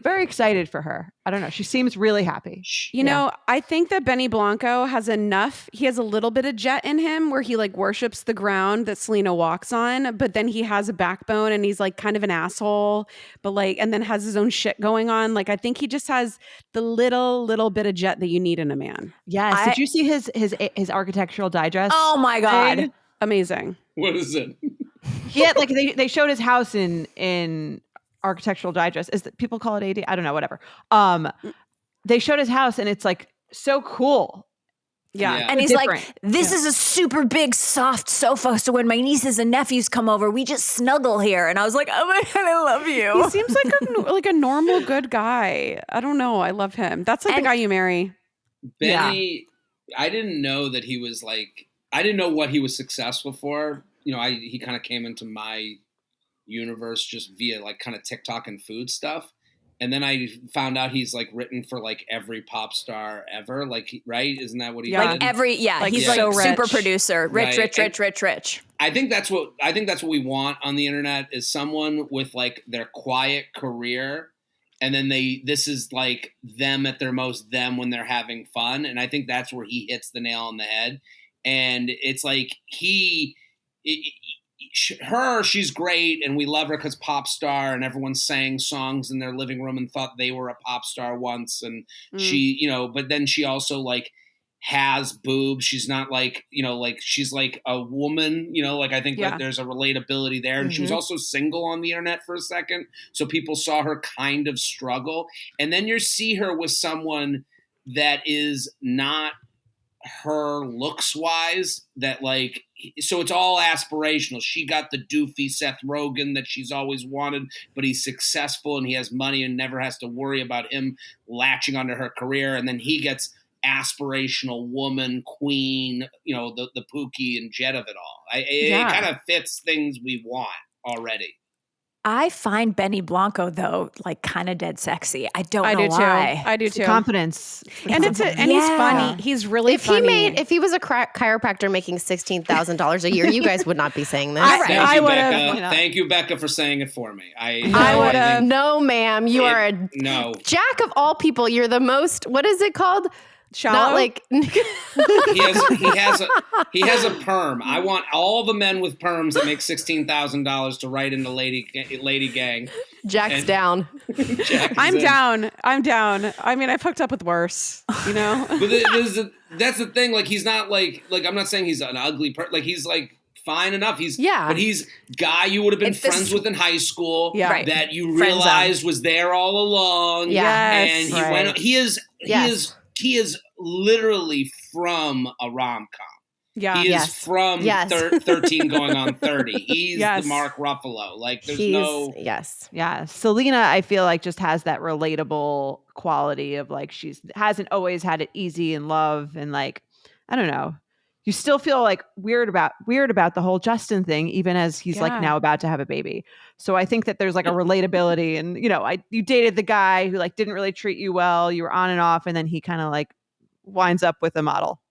Speaker 6: very excited for her. I don't know. She seems really happy.
Speaker 2: You know, I think that Benny Blanco has enough. He has a little bit of Jet in him where he like worships the ground that Selena walks on, but then he has a backbone and he's like kind of an asshole, but like, and then has his own shit going on. Like, I think he just has the little bit of Jet that you need in a man.
Speaker 6: Yes. Did you see his Architectural Digest?
Speaker 3: Oh my God.
Speaker 2: Thing? Amazing.
Speaker 5: What is it?
Speaker 6: Yeah, like they showed his house in Architectural Digest. Is that people call it AD? I don't know, whatever. They showed his house and it's like so cool.
Speaker 2: Yeah.
Speaker 3: And he's
Speaker 6: different.
Speaker 3: like, this is a super big soft sofa. So when my nieces and nephews come over, we just snuggle here. And I was like, oh my God, I love you.
Speaker 2: He seems like a normal good guy. I don't know. I love him. That's like the guy you marry.
Speaker 5: Benny, I didn't know that he was like, I didn't know what he was successful for. He kind of came into my universe just via like kind of TikTok and food stuff. And then I found out he's like written for like every pop star ever, like, right? Isn't that what he
Speaker 2: Yeah.
Speaker 5: did?
Speaker 3: Like he's
Speaker 2: so
Speaker 3: like super
Speaker 2: rich.
Speaker 3: producer, rich.
Speaker 5: I think that's what we want on the internet is someone with like their quiet career, and then this is like them at their most them when they're having fun, and I think that's where he hits the nail on the head. And it's like she's great, and we love her because pop star, and everyone sang songs in their living room and thought they were a pop star once, and she, you know, but then she also like has boobs. She's not like, you know, like she's like a woman, you know, like I think like there's a relatability there. And she was also single on the internet for a second, so people saw her kind of struggle. And then you see her with someone that is not her looks wise, that like, so it's all aspirational. She got the doofy Seth Rogen that she's always wanted, but he's successful and he has money and never has to worry about him latching onto her career. And then he gets aspirational woman, queen, you know, the Pookie and Jet of it all. It kind of fits things we want already.
Speaker 3: I find Benny Blanco though, like kind of dead sexy. I don't know why.
Speaker 2: I do too.
Speaker 6: Confidence.
Speaker 2: And he's funny. He's really funny.
Speaker 1: If he was a chiropractor making $16,000 a year, you guys would not be saying this.
Speaker 2: I would have.
Speaker 5: Thank you, Becca, for saying it for me.
Speaker 2: I would have.
Speaker 1: No, ma'am. You are a jack of all people. You're the most. What is it called?
Speaker 2: Shallow?
Speaker 1: Not like
Speaker 5: he has a perm. I want all the men with perms that make $16,000 to write into LadyGang.
Speaker 1: Jack's down.
Speaker 2: I'm down. I mean, I've hooked up with worse, you know.
Speaker 5: But that's the thing. Like he's not like I'm not saying he's an ugly person. Like he's like fine enough. But he's guy you would have been friends with in high school.
Speaker 2: Yeah.
Speaker 5: That you realized was there all along.
Speaker 1: Yeah.
Speaker 5: And he went. He is literally from a rom-com.
Speaker 2: Yeah.
Speaker 5: He is from 13 going on 30. He's the Mark Ruffalo. Like there's
Speaker 6: Yeah. Selena, I feel like just has that relatable quality of like hasn't always had it easy in love, and like I don't know. You still feel like weird about the whole Justin thing, even as he's like now about to have a baby. So I think that there's like a relatability, and you know, you dated the guy who like didn't really treat you well. You were on and off, and then he kind of like winds up with a model.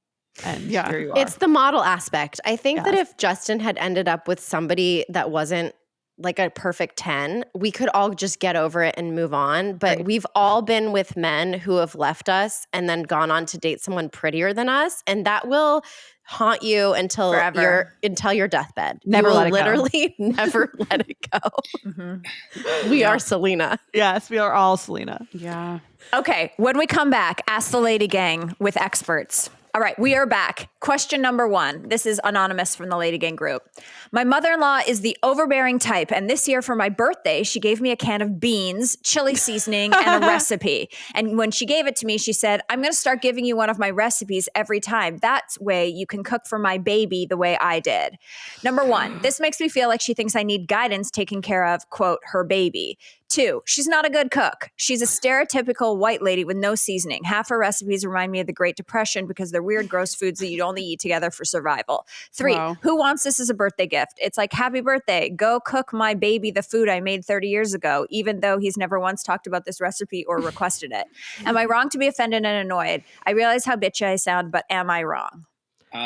Speaker 6: And here you are.
Speaker 1: It's the model aspect. I think that if Justin had ended up with somebody that wasn't like a perfect 10, we could all just get over it and move on. But we've all been with men who have left us and then gone on to date someone prettier than us, and that will haunt you until your deathbed.
Speaker 6: Never let it go.
Speaker 1: Literally never let it go.
Speaker 3: Mm-hmm.
Speaker 1: We are Selena.
Speaker 6: Yes, we are all Selena.
Speaker 2: Yeah.
Speaker 3: Okay, when we come back, ask the LadyGang with experts. All right, we are back. Question number 1. This is anonymous from the LadyGang group. My mother-in-law is the overbearing type, and this year for my birthday, she gave me a can of beans, chili seasoning, and a recipe. And when she gave it to me, she said, I'm going to start giving you one of my recipes every time. That way you can cook for my baby the way I did. Number 1, this makes me feel like she thinks I need guidance taking care of, quote, her baby. 2, she's not a good cook. She's a stereotypical white lady with no seasoning. Half her recipes remind me of the Great Depression because they're weird, gross foods that you'd only eat together for survival. 3, who wants this as a birthday gift? It's like, happy birthday. Go cook my baby the food I made 30 years ago, even though he's never once talked about this recipe or requested it. Am I wrong to be offended and annoyed? I realize how bitchy I sound, but am I wrong?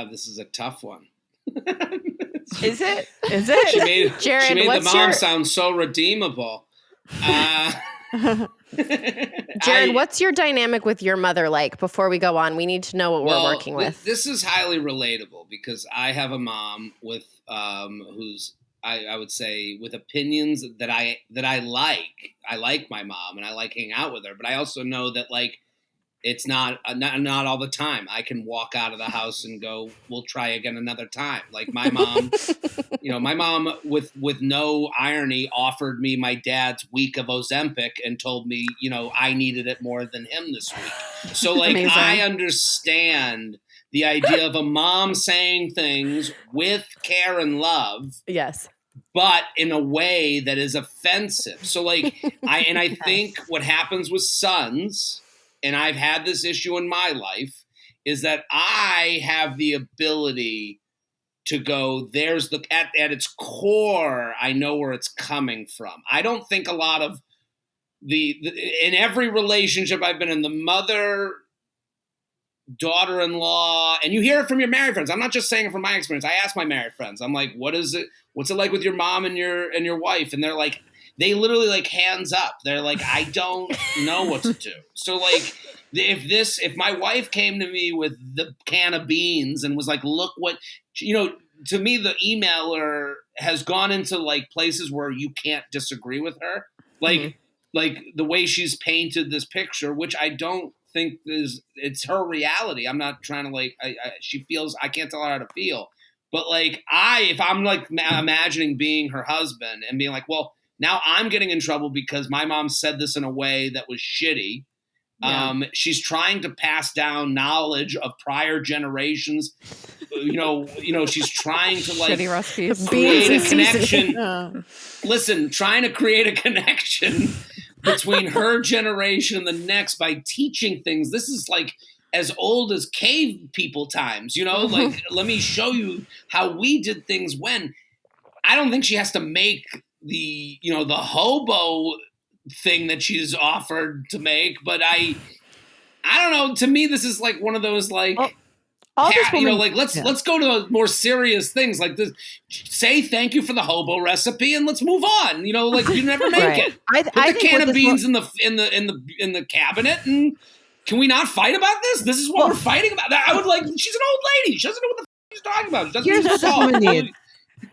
Speaker 5: This is a tough one.
Speaker 6: Is it?
Speaker 5: She made
Speaker 1: Jared,
Speaker 5: the mom sound so redeemable.
Speaker 1: Jared, what's your dynamic with your mother like? Before we go on, we need to know what we're working with.
Speaker 5: This is highly relatable because I have a mom with who's I would say with opinions that I like. I like my mom and I like hanging out with her, but I also know that like it's not all the time. I can walk out of the house and go, we'll try again another time. Like my mom, my mom with no irony offered me my dad's week of Ozempic and told me, I needed it more than him this week. So like, amazing. I understand the idea of a mom saying things with care and love.
Speaker 1: Yes.
Speaker 5: But in a way that is offensive. So like, I think what happens with sons, and I've had this issue in my life, is that I have the ability to go, there's at its core, I know where it's coming from. I don't think a lot of in every relationship I've been in, the mother, daughter-in-law, and you hear it from your married friends. I'm not just saying it from my experience. I ask my married friends, I'm like, what's it like with your mom and your wife? And they're like, they literally like hands up. They're like, I don't know what to do. So like, if my wife came to me with the can of beans and was like, look what, to me, the emailer has gone into like places where you can't disagree with her. Like, like the way she's painted this picture, which I don't think it's her reality. I'm not trying to like, she feels, I can't tell her how to feel. But like, if I'm like imagining being her husband and being like, well, now I'm getting in trouble because my mom said this in a way that was shitty. Yeah. She's trying to pass down knowledge of prior generations. She's trying to like create a connection. Listen, trying to create a connection between her generation and the next by teaching things. This is like as old as cave people times, like, let me show you how we did things when. I don't think she has to make the hobo thing that she's offered to make, but I don't know. To me, this is like one of those like, let's go to more serious things like this. Say thank you for the hobo recipe and let's move on. Like you never make it. Put the can of beans in the cabinet, and can we not fight about this? This is what we're fighting about. I would like. She's an old lady. She doesn't know what the she's talking about. She doesn't
Speaker 6: Here's what this woman needs.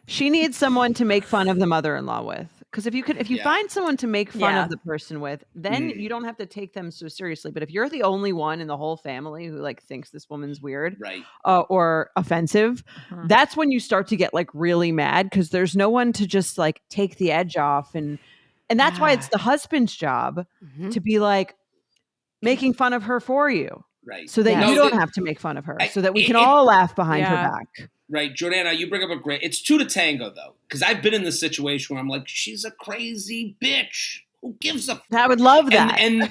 Speaker 6: She needs someone to make fun of the mother-in-law with. Because if you find someone to make fun of the person with, then you don't have to take them so seriously. But if you're the only one in the whole family who like thinks this woman's weird,
Speaker 5: right,
Speaker 6: or offensive, that's when you start to get like really mad because there's no one to just like take the edge off, and that's why it's the husband's job to be like making fun of her for you,
Speaker 5: right?
Speaker 6: So that you don't have to make fun of her, so that we can all laugh behind her back.
Speaker 5: Right, Jordana, you bring up a great. It's two to tango though, because I've been in this situation where I'm like, she's a crazy bitch. Who gives a?
Speaker 6: I would love that.
Speaker 5: And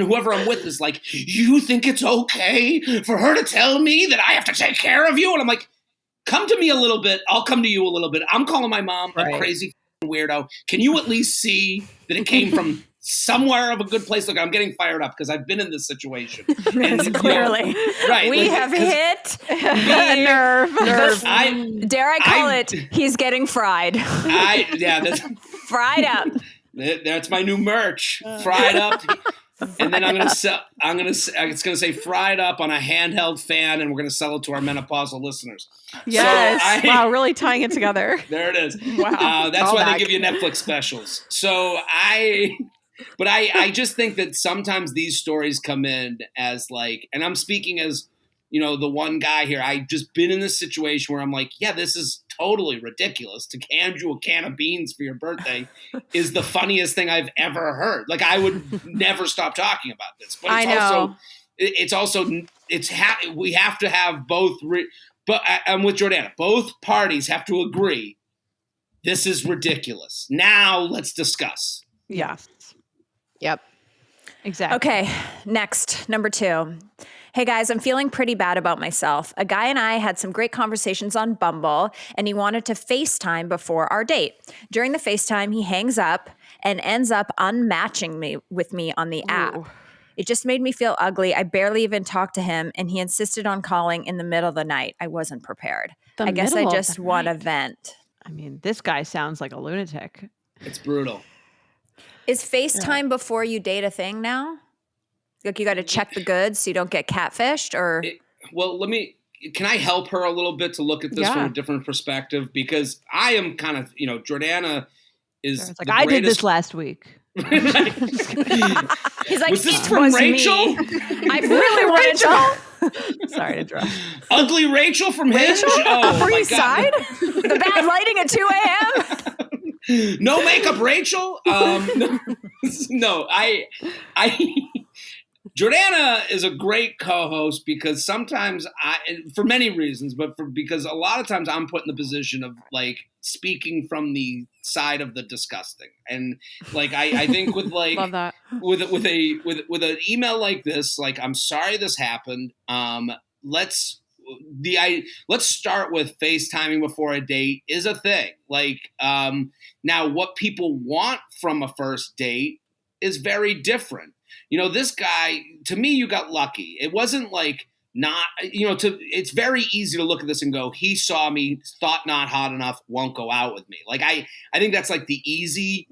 Speaker 5: whoever I'm with is like, you think it's okay for her to tell me that I have to take care of you? And I'm like, come to me a little bit. I'll come to you a little bit. I'm calling my mom a crazy weirdo. Can you at least see that it came from somewhere of a good place? Look, I'm getting fired up because I've been in this situation. And,
Speaker 3: clearly. We have hit the nerve. Dare I call it, he's getting fried.
Speaker 5: That's
Speaker 3: fried up.
Speaker 5: That's my new merch. Fried up. And then it's gonna say fried up on a handheld fan, and we're gonna sell it to our menopausal listeners.
Speaker 2: Yes. Wow, really tying it together.
Speaker 5: There it is.
Speaker 2: Wow.
Speaker 5: That's why they give you Netflix specials. So But I just think that sometimes these stories come in as like, and I'm speaking as, the one guy here. I've just been in this situation where I'm like, yeah, this is totally ridiculous. To hand you a can of beans for your birthday is the funniest thing I've ever heard. Like I would never stop talking about this. But we have to have both. But I'm with Jordana. Both parties have to agree. This is ridiculous. Now let's discuss.
Speaker 2: Yeah.
Speaker 1: Yep.
Speaker 6: Exactly.
Speaker 3: Okay, next, number 2. Hey guys, I'm feeling pretty bad about myself. A guy and I had some great conversations on Bumble, and he wanted to FaceTime before our date. During the FaceTime, he hangs up and ends up unmatching with me on the app. It just made me feel ugly. I barely even talked to him, and he insisted on calling in the middle of the night. I wasn't prepared. I guess I just want to vent.
Speaker 6: I mean, this guy sounds like a lunatic.
Speaker 5: It's brutal.
Speaker 3: Is FaceTime before you date a thing now? Like you got to check the goods so you don't get catfished, or?
Speaker 5: Can I help her a little bit to look at this from a different perspective? Because I am kind of, Jordana is
Speaker 6: it's like, I did this last week.
Speaker 3: He's like,
Speaker 5: was this from Rachel?
Speaker 3: I really Rachel.
Speaker 6: Sorry to interrupt.
Speaker 5: Ugly Rachel from Hinge? Oh,
Speaker 3: Upper East Side? The bad lighting at 2 a.m.?
Speaker 5: No makeup, Rachel. No, Jordana is a great co-host because sometimes for many reasons, but because a lot of times I'm put in the position of like speaking from the side of the disgusting, and like I think with like
Speaker 2: love that.
Speaker 5: with an email like this, like I'm sorry this happened. Let's let's start with FaceTiming before a date is a thing. Like, now what people want from a first date is very different. This guy, to me, you got lucky. It wasn't like it's very easy to look at this and go, he saw me, thought not hot enough, won't go out with me. Like, I think that's like the easy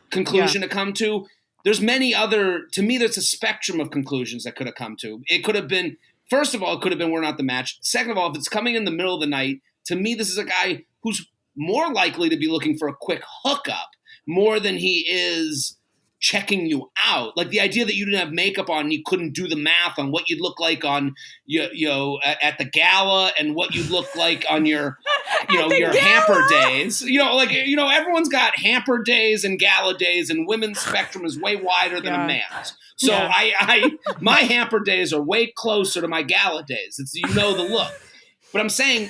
Speaker 5: conclusion to come to. There's many other, to me, there's a spectrum of conclusions that could have come to. It could have been, first of all, it could have been we're not the match. Second of all, if it's coming in the middle of the night, to me, this is a guy who's more likely to be looking for a quick hookup more than he is checking you out. Like the idea that you didn't have makeup on and you couldn't do the math on what you'd look like on at the gala and what you'd look like on your your hamper days. Everyone's got hamper days and gala days, and women's spectrum is way wider than a man's. So my hamper days are way closer to my gala days. It's the look. But I'm saying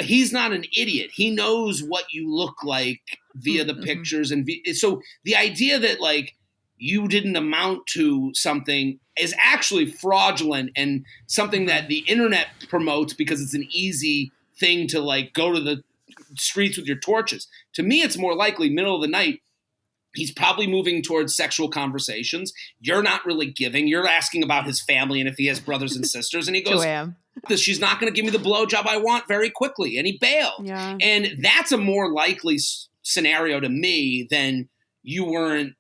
Speaker 5: he's not an idiot. He knows what you look like via the pictures. And so the idea that like you didn't amount to something is actually fraudulent and something that the internet promotes because it's an easy thing to like go to the streets with your torches. To me, it's more likely middle of the night. He's probably moving towards sexual conversations. You're not really giving. You're asking about his family and if he has brothers and sisters. And he goes, she's not going to give me the blowjob I want very quickly. And he bailed. Yeah. And that's a more likely scenario to me than you weren't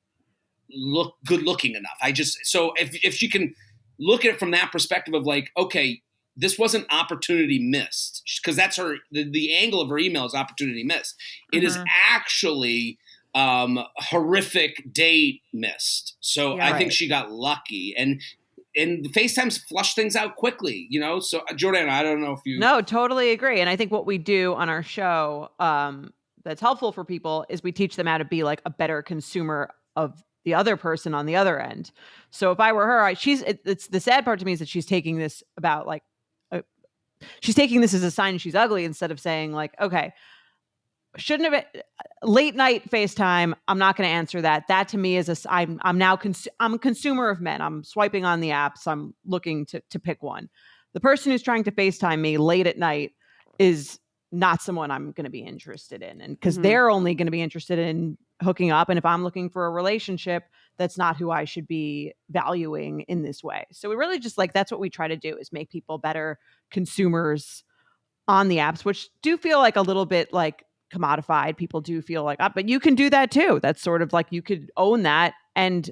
Speaker 5: good looking enough. So if she can look at it from that perspective of like, okay, this wasn't opportunity missed, because that's the angle of her email is opportunity missed. It is actually horrific date missed. So I think she got lucky, and the FaceTimes flush things out quickly, So Jordana, I don't know if you.
Speaker 6: No, totally agree. And I think what we do on our show that's helpful for people is we teach them how to be like a better consumer of the other person on the other end. So if I were her, it's the sad part to me is that she's taking this about like, she's taking this as a sign she's ugly instead of saying like, okay, shouldn't have been late night FaceTime. I'm not going to answer that. That to me is I'm a consumer of men. I'm swiping on the apps. I'm looking to pick one. The person who's trying to FaceTime me late at night is not someone I'm going to be interested in. And because they're only going to be interested in hooking up. And if I'm looking for a relationship, that's not who I should be valuing in this way. So we really just like, that's what we try to do is make people better consumers on the apps, which do feel like a little bit like commodified. People do feel like, but you can do that too. That's sort of like, you could own that and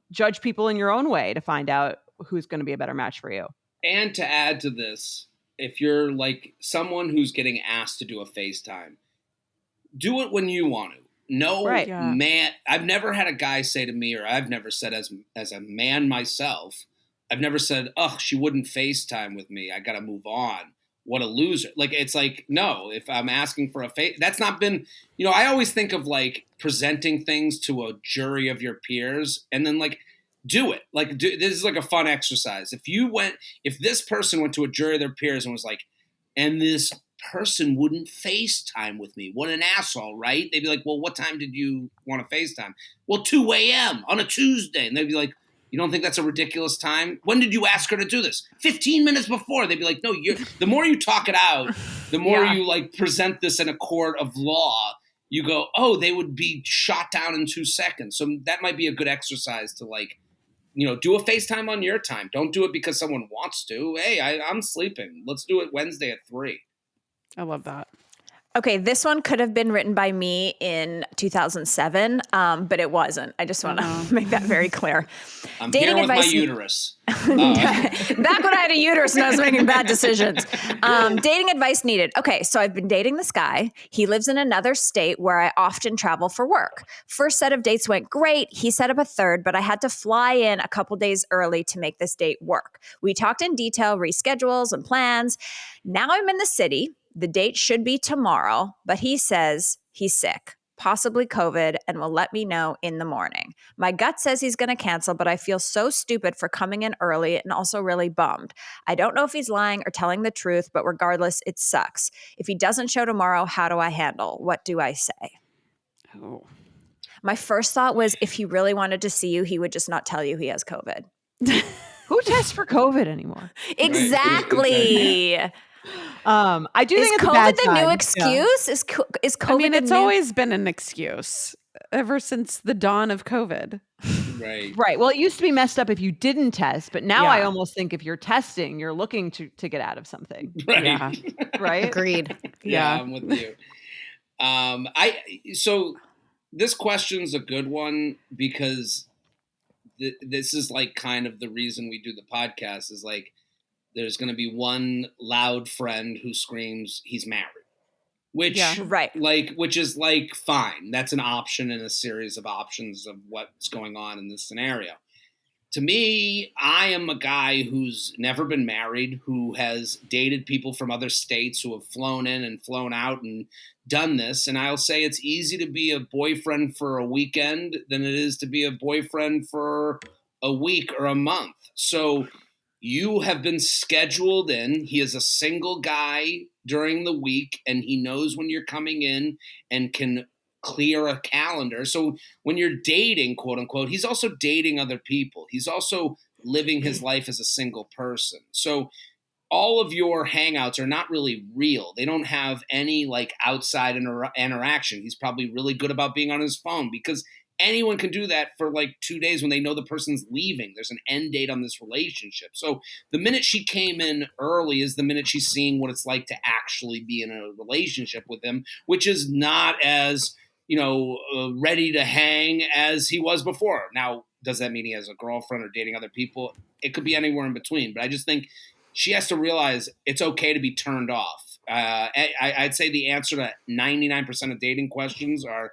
Speaker 6: judge people in your own way to find out who's going to be a better match for you.
Speaker 5: And to add to this, if you're like someone who's getting asked to do a FaceTime, do it when you want to. No, man, I've never had a guy say to me, or I've never said as a man myself, I've never said, she wouldn't FaceTime with me. I got to move on. What a loser. Like, it's like, no, if I'm asking for that's not been, I always think of like presenting things to a jury of your peers and then like, do it. Like, this is like a fun exercise. If this person went to a jury of their peers and was like, and this person wouldn't FaceTime with me. What an asshole, right? They'd be like, well, what time did you want to FaceTime? Well, 2 a.m. on a Tuesday. And they'd be like, you don't think that's a ridiculous time? When did you ask her to do this? 15 minutes before. They'd be like, no, the more you talk it out, the more you like present this in a court of law, you go, they would be shot down in 2 seconds. So that might be a good exercise to like, do a FaceTime on your time. Don't do it because someone wants to. Hey, I'm sleeping. Let's do it Wednesday at 3.
Speaker 2: I love that.
Speaker 3: Okay, this one could have been written by me in 2007, but it wasn't. I just want to make that very clear.
Speaker 5: I'm here with my uterus.
Speaker 3: Back when I had a uterus and I was making bad decisions. Dating advice needed. Okay, so I've been dating this guy. He lives in another state where I often travel for work. First set of dates went great. He set up a third, but I had to fly in a couple days early to make this date work. We talked in detail, reschedules and plans. Now I'm in the city. The date should be tomorrow, but he says he's sick, possibly COVID, and will let me know in the morning. My gut says he's going to cancel, but I feel so stupid for coming in early and also really bummed. I don't know if he's lying or telling the truth, but regardless, it sucks. If he doesn't show tomorrow, how do I handle? What do I say?
Speaker 2: Oh.
Speaker 3: My first thought was if he really wanted to see you, he would just not tell you he has COVID.
Speaker 6: Who tests for COVID anymore?
Speaker 3: Exactly.
Speaker 6: I do
Speaker 3: Is
Speaker 6: think it's a
Speaker 3: COVID
Speaker 6: bad
Speaker 3: the
Speaker 6: time.
Speaker 3: new
Speaker 6: Yeah.
Speaker 3: excuse? Is COVID
Speaker 2: I mean,
Speaker 3: the
Speaker 2: it's
Speaker 3: new-
Speaker 2: always been an excuse ever since the dawn of COVID.
Speaker 5: Right.
Speaker 6: Right. Well, it used to be messed up if you didn't test, but now
Speaker 2: Yeah.
Speaker 6: I almost think if you're testing, you're looking to get out of something.
Speaker 5: Right.
Speaker 2: Yeah.
Speaker 6: Right.
Speaker 1: Agreed.
Speaker 5: Yeah,
Speaker 2: Yeah.
Speaker 5: I'm with you. So this question's a good one because this is like kind of the reason we do the podcast is like there's going to be one loud friend who screams he's married, which
Speaker 2: Yeah.
Speaker 3: Right.
Speaker 5: which is like fine. That's an option in a series of options of what's going on in this scenario. To me, I am a guy who's never been married, who has dated people from other states who have flown in and flown out and done this. And I'll say it's easy to be a boyfriend for a weekend than it is to be a boyfriend for a week or a month. So you have been scheduled in. He is a single guy during the week, and he knows when you're coming in and can clear a calendar. So when you're dating, quote unquote, he's also dating other people. He's also living his life as a single person. So all of your hangouts are not really real. They don't have any like outside interaction. He's probably really good about being on his phone because anyone can do that for like 2 days when they know the person's leaving. There's an end date on this relationship. So the minute she came in early is the minute she's seeing what it's like to actually be in a relationship with him, which is not as ready to hang as he was before. Now, does that mean he has a girlfriend or dating other people? It could be anywhere in between. But I just think she has to realize it's okay to be turned off. I'd say the answer to 99% of dating questions are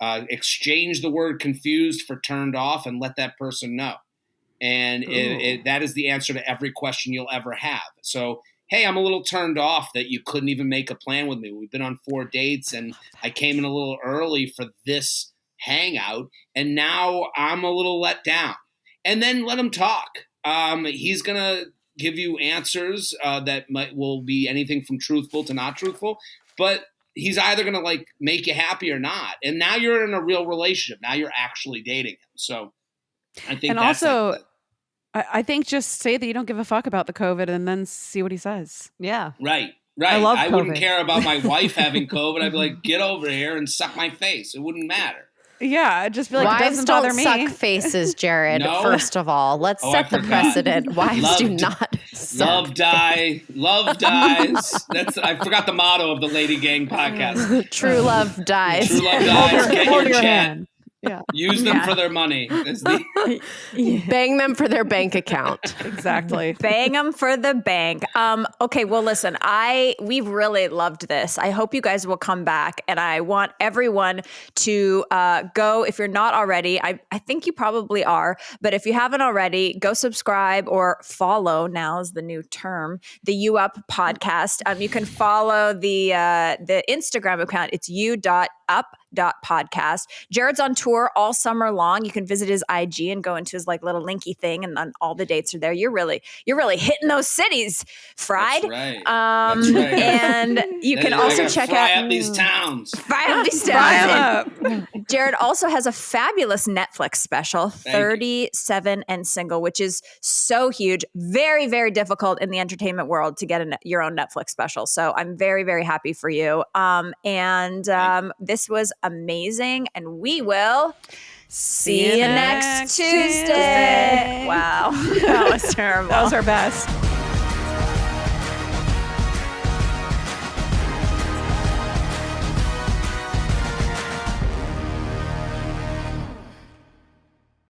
Speaker 5: exchange the word confused for turned off and let that person know. And that is the answer to every question you'll ever have. So, hey, I'm a little turned off that you couldn't even make a plan with me. We've been on 4 dates and I came in a little early for this hangout and now I'm a little let down. And then let him talk. He's going to give you answers that will be anything from truthful to not truthful, but he's either going to like make you happy or not. And now you're in a real relationship. Now you're actually dating him. So I think
Speaker 2: And
Speaker 5: that's
Speaker 2: also, I think just say that you don't give a fuck about the COVID and then see what he says.
Speaker 6: Yeah.
Speaker 5: Right.
Speaker 6: I love
Speaker 5: I wouldn't
Speaker 6: COVID.
Speaker 5: care about my wife having COVID. I'd be like, get over here and suck my face. It wouldn't matter.
Speaker 2: Yeah, just be like, it
Speaker 1: Wives
Speaker 2: doesn't bother
Speaker 1: don't
Speaker 2: me.
Speaker 1: suck faces, Jared.
Speaker 5: No?
Speaker 1: First of all, let's
Speaker 5: Oh, I
Speaker 1: set the
Speaker 5: forgot.
Speaker 1: precedent. Wives do
Speaker 5: Love-
Speaker 1: not suck.
Speaker 5: Love dies. I forgot the motto of the LadyGang podcast.
Speaker 1: True love dies.
Speaker 5: True love dies. Get
Speaker 6: Hold
Speaker 5: your
Speaker 6: your
Speaker 5: chat.
Speaker 6: hand. Yeah.
Speaker 5: Use them for their money. That's the-
Speaker 1: Bang them for their bank account.
Speaker 2: Exactly.
Speaker 3: Bang them for the bank. Okay, well, listen, we've really loved this. I hope you guys will come back, and I want everyone to go. If you're not already, I think you probably are, but if you haven't already, go subscribe or follow. Now is the new term. The U Up podcast. You can follow the Instagram account. It's u.up.podcast. Jared's on tour all summer long. You can visit his IG and go into his like little linky thing, and then all the dates are there. You're really hitting those cities, Fried.
Speaker 5: That's right.
Speaker 3: That's
Speaker 5: right.
Speaker 3: And you can also check
Speaker 5: fry
Speaker 3: out
Speaker 5: up these towns.
Speaker 3: Fry up these
Speaker 2: Fry
Speaker 3: towns.
Speaker 2: 'em up.
Speaker 3: Jared also has a fabulous Netflix special,
Speaker 5: Thank you.
Speaker 3: 37 and Single, which is so huge. Very, very difficult in the entertainment world to get your own Netflix special. So I'm very, very happy for you. This was amazing. And we will see you next Tuesday. Wow. That was terrible.
Speaker 2: That was our best.